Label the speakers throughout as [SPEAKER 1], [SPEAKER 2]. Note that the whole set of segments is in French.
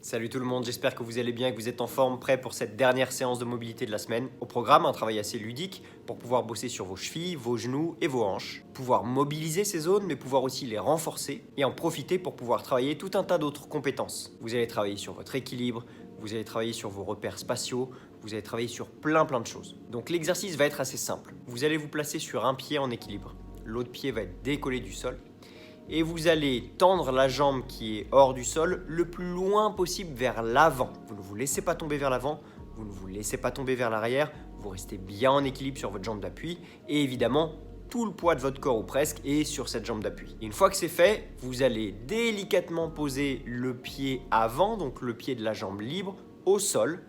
[SPEAKER 1] Salut tout le monde, j'espère que vous allez bien et que vous êtes en forme, prêt pour cette dernière séance de mobilité de la semaine. Au programme, un travail assez ludique pour pouvoir bosser sur vos chevilles, vos genoux et vos hanches. Pouvoir mobiliser ces zones, mais pouvoir aussi les renforcer et en profiter pour pouvoir travailler tout un tas d'autres compétences. Vous allez travailler sur votre équilibre, vous allez travailler sur vos repères spatiaux, vous allez travailler sur plein de choses. Donc l'exercice va être assez simple. Vous allez vous placer sur un pied en équilibre. L'autre pied va être décollé du sol. Et vous allez tendre la jambe qui est hors du sol le plus loin possible vers l'avant. Vous ne vous laissez pas tomber vers l'avant, vous ne vous laissez pas tomber vers l'arrière, vous restez bien en équilibre sur votre jambe d'appui et évidemment tout le poids de votre corps ou presque est sur cette jambe d'appui. Une fois que c'est fait, vous allez délicatement poser le pied avant, donc le pied de la jambe libre, au sol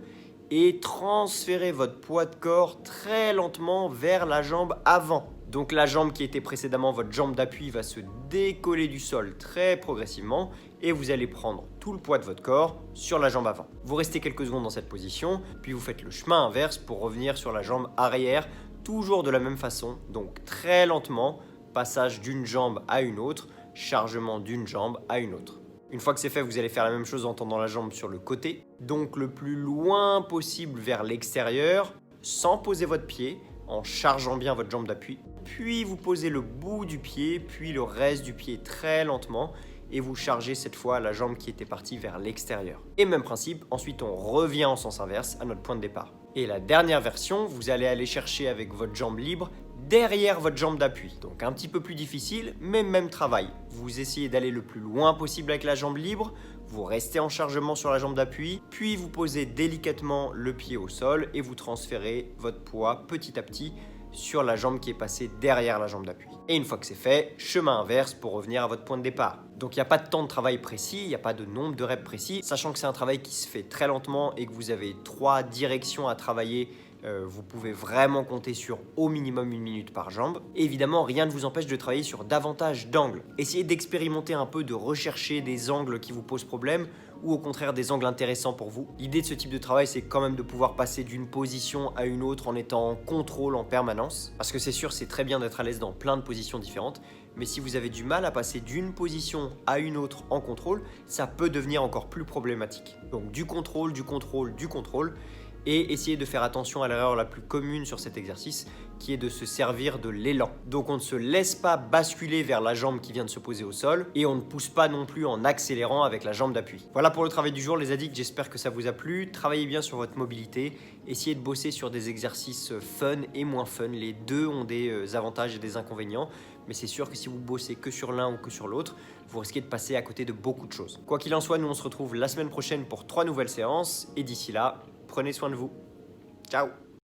[SPEAKER 1] et transférer votre poids de corps très lentement vers la jambe avant. Donc la jambe qui était précédemment votre jambe d'appui va se décoller du sol très progressivement et vous allez prendre tout le poids de votre corps sur la jambe avant. Vous restez quelques secondes dans cette position, puis vous faites le chemin inverse pour revenir sur la jambe arrière, toujours de la même façon, donc très lentement, passage d'une jambe à une autre, chargement d'une jambe à une autre. Une fois que c'est fait, vous allez faire la même chose en tendant la jambe sur le côté, donc le plus loin possible vers l'extérieur, sans poser votre pied, en chargeant bien votre jambe d'appui. Puis vous posez le bout du pied, puis le reste du pied très lentement et vous chargez cette fois la jambe qui était partie vers l'extérieur. Et même principe, ensuite on revient en sens inverse à notre point de départ. Et la dernière version, vous allez aller chercher avec votre jambe libre derrière votre jambe d'appui. Donc un petit peu plus difficile, mais même travail. Vous essayez d'aller le plus loin possible avec la jambe libre, vous restez en chargement sur la jambe d'appui, puis vous posez délicatement le pied au sol et vous transférez votre poids petit à petit sur la jambe qui est passée derrière la jambe d'appui. Et une fois que c'est fait, chemin inverse pour revenir à votre point de départ. Donc il n'y a pas de temps de travail précis, il n'y a pas de nombre de reps précis, sachant que c'est un travail qui se fait très lentement et que vous avez 3 directions à travailler. Vous pouvez vraiment compter sur au minimum 1 minute par jambe. Et évidemment, rien ne vous empêche de travailler sur davantage d'angles. Essayez d'expérimenter un peu, de rechercher des angles qui vous posent problème ou au contraire des angles intéressants pour vous. L'idée de ce type de travail, c'est quand même de pouvoir passer d'une position à une autre en étant en contrôle en permanence. Parce que c'est sûr, c'est très bien d'être à l'aise dans plein de positions différentes, mais si vous avez du mal à passer d'une position à une autre en contrôle, ça peut devenir encore plus problématique. Donc du contrôle, du contrôle, du contrôle. Et essayez de faire attention à l'erreur la plus commune sur cet exercice, qui est de se servir de l'élan. Donc on ne se laisse pas basculer vers la jambe qui vient de se poser au sol, et on ne pousse pas non plus en accélérant avec la jambe d'appui. Voilà pour le travail du jour les addicts, j'espère que ça vous a plu. Travaillez bien sur votre mobilité, essayez de bosser sur des exercices fun et moins fun. Les deux ont des avantages et des inconvénients, mais c'est sûr que si vous bossez que sur l'un ou que sur l'autre, vous risquez de passer à côté de beaucoup de choses. Quoi qu'il en soit, nous on se retrouve la semaine prochaine pour 3 nouvelles séances, et d'ici là, prenez soin de vous. Ciao!